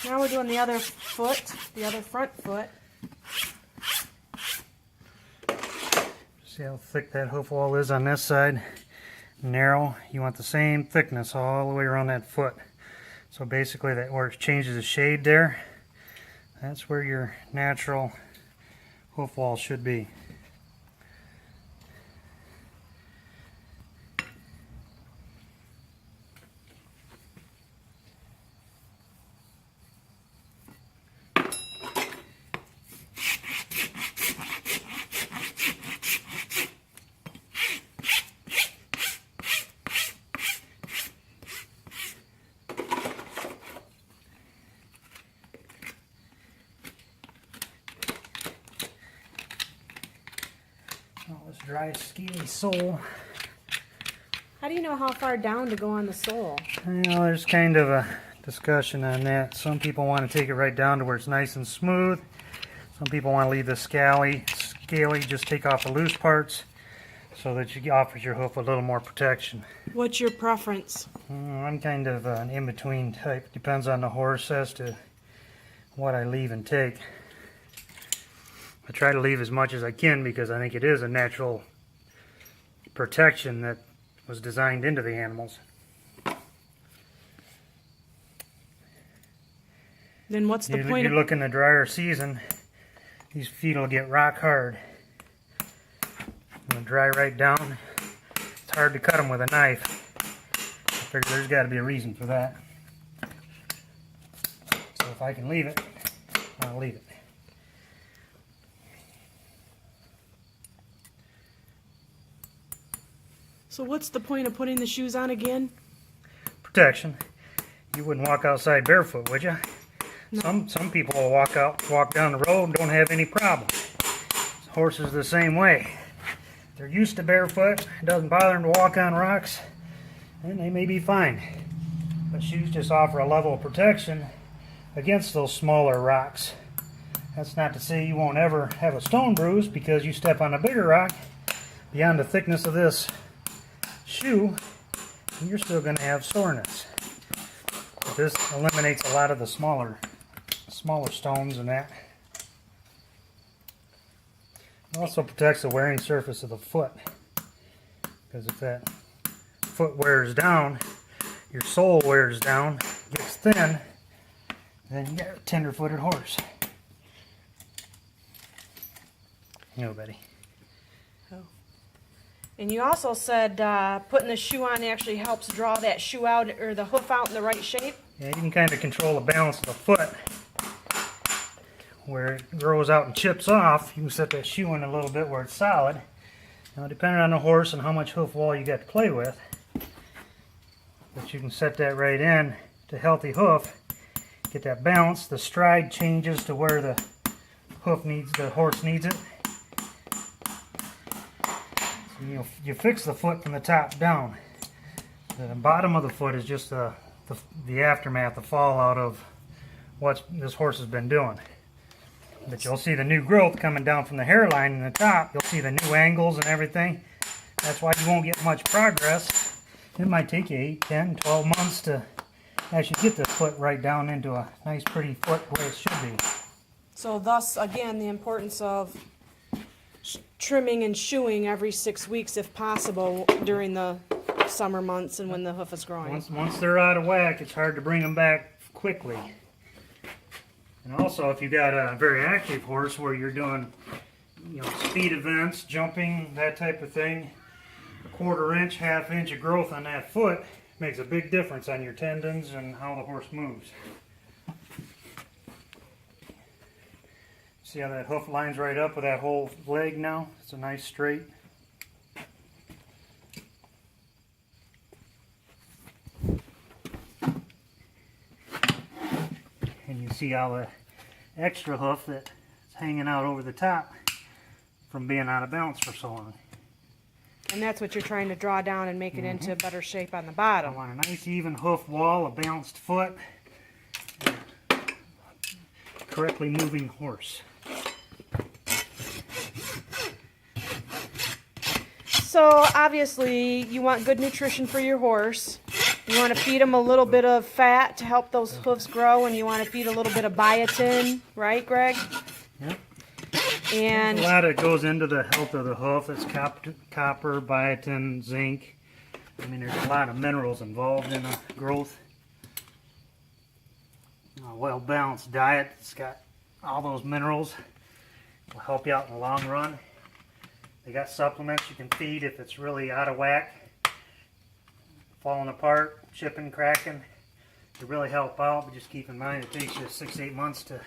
Now we're doing the other foot, the other front foot. See how thick that hoof wall is on this side? Narrow. You want the same thickness all the way around that foot. So basically that where it changes the shade there, that's where your natural hoof wall should be. Oh, this dry, scaly sole. How do you know how far down to go on the sole? There's kind of a discussion on that. Some people want to take it right down to where it's nice and smooth. Some people want to leave the scaly, just take off the loose parts so that you offer your hoof a little more protection. What's your preference? I'm kind of an in-between type. Depends on the horse as to what I leave and take. I try to leave as much as I can because I think it is a natural protection that was designed into the animals. Then what's the point? You look in the drier season, these feet will get rock hard. They'll dry right down. It's hard to cut them with a knife. I figure there's got to be a reason for that. So if I can leave it, I'll leave it. So what's the point of putting the shoes on again? Protection. You wouldn't walk outside barefoot, would you? No. Some people will walk down the road and don't have any problem. Horses the same way. They're used to barefoot. It doesn't bother them to walk on rocks, and they may be fine. But shoes just offer a level of protection against those smaller rocks. That's not to say you won't ever have a stone bruise because you step on a bigger rock beyond the thickness of this shoe, and you're still going to have soreness. But this eliminates a lot of the smaller stones and that. It also protects the wearing surface of the foot, because if that foot wears down, your sole wears down, gets thin, then you got a tender-footed horse. Nobody. Oh. And you also said putting the shoe on actually helps draw that shoe out or the hoof out in the right shape. Yeah, you can kind of control the balance of the foot. Where it grows out and chips off, you can set that shoe in a little bit where it's solid. Now, depending on the horse and how much hoof wall you got to play with, but you can set that right in to healthy hoof. Get that balance. The stride changes to where the horse needs it. So you fix the foot from the top down. The bottom of the foot is just the aftermath, the fallout of what this horse has been doing. But you'll see the new growth coming down from the hairline in the top. You'll see the new angles and everything. That's why you won't get much progress. It might take you 8, 10, 12 months to actually get this foot right down into a nice pretty foot where it should be. So thus, again, the importance of trimming and shoeing every 6 weeks if possible during the summer months and when the hoof is growing. Once they're out of whack, it's hard to bring them back quickly. And also, if you got a very active horse where you're doing, speed events, jumping, that type of thing, a 1/4 inch, 1/2 inch of growth on that foot makes a big difference on your tendons and how the horse moves. See how that hoof lines right up with that whole leg now? It's a nice straight. And you see how the extra hoof that's hanging out over the top from being out of balance for so long. And that's what you're trying to draw down and make it into better shape on the bottom. I want a nice even hoof wall, a balanced foot, correctly moving horse. So obviously you want good nutrition for your horse. You want to feed them a little bit of fat to help those hoofs grow, and you want to feed a little bit of biotin, right, Greg? Yep. And A lot that goes into the health of the hoof. It's copper, biotin, zinc. I mean, there's a lot of minerals involved in the growth. A well-balanced diet that's got all those minerals will help you out in the long run. They got supplements you can feed if it's really out of whack, falling apart, chipping, cracking, to really help out. But just keep in mind it takes you 6 to 8 months to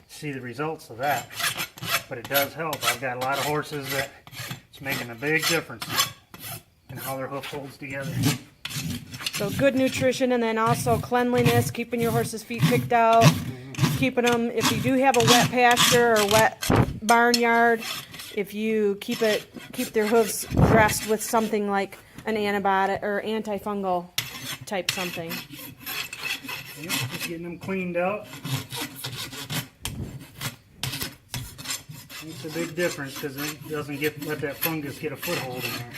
see the results of that. But it does help. I've got a lot of horses that it's making a big difference in how their hoof holds together. so good nutrition, and then also cleanliness, keeping your horse's feet picked out, keeping them, if you do have a wet pasture or wet barnyard, if you keep their hooves dressed with something like an antibiotic or antifungal type something. Yep, just getting them cleaned out. Makes a big difference because it doesn't let that fungus get a foothold in there.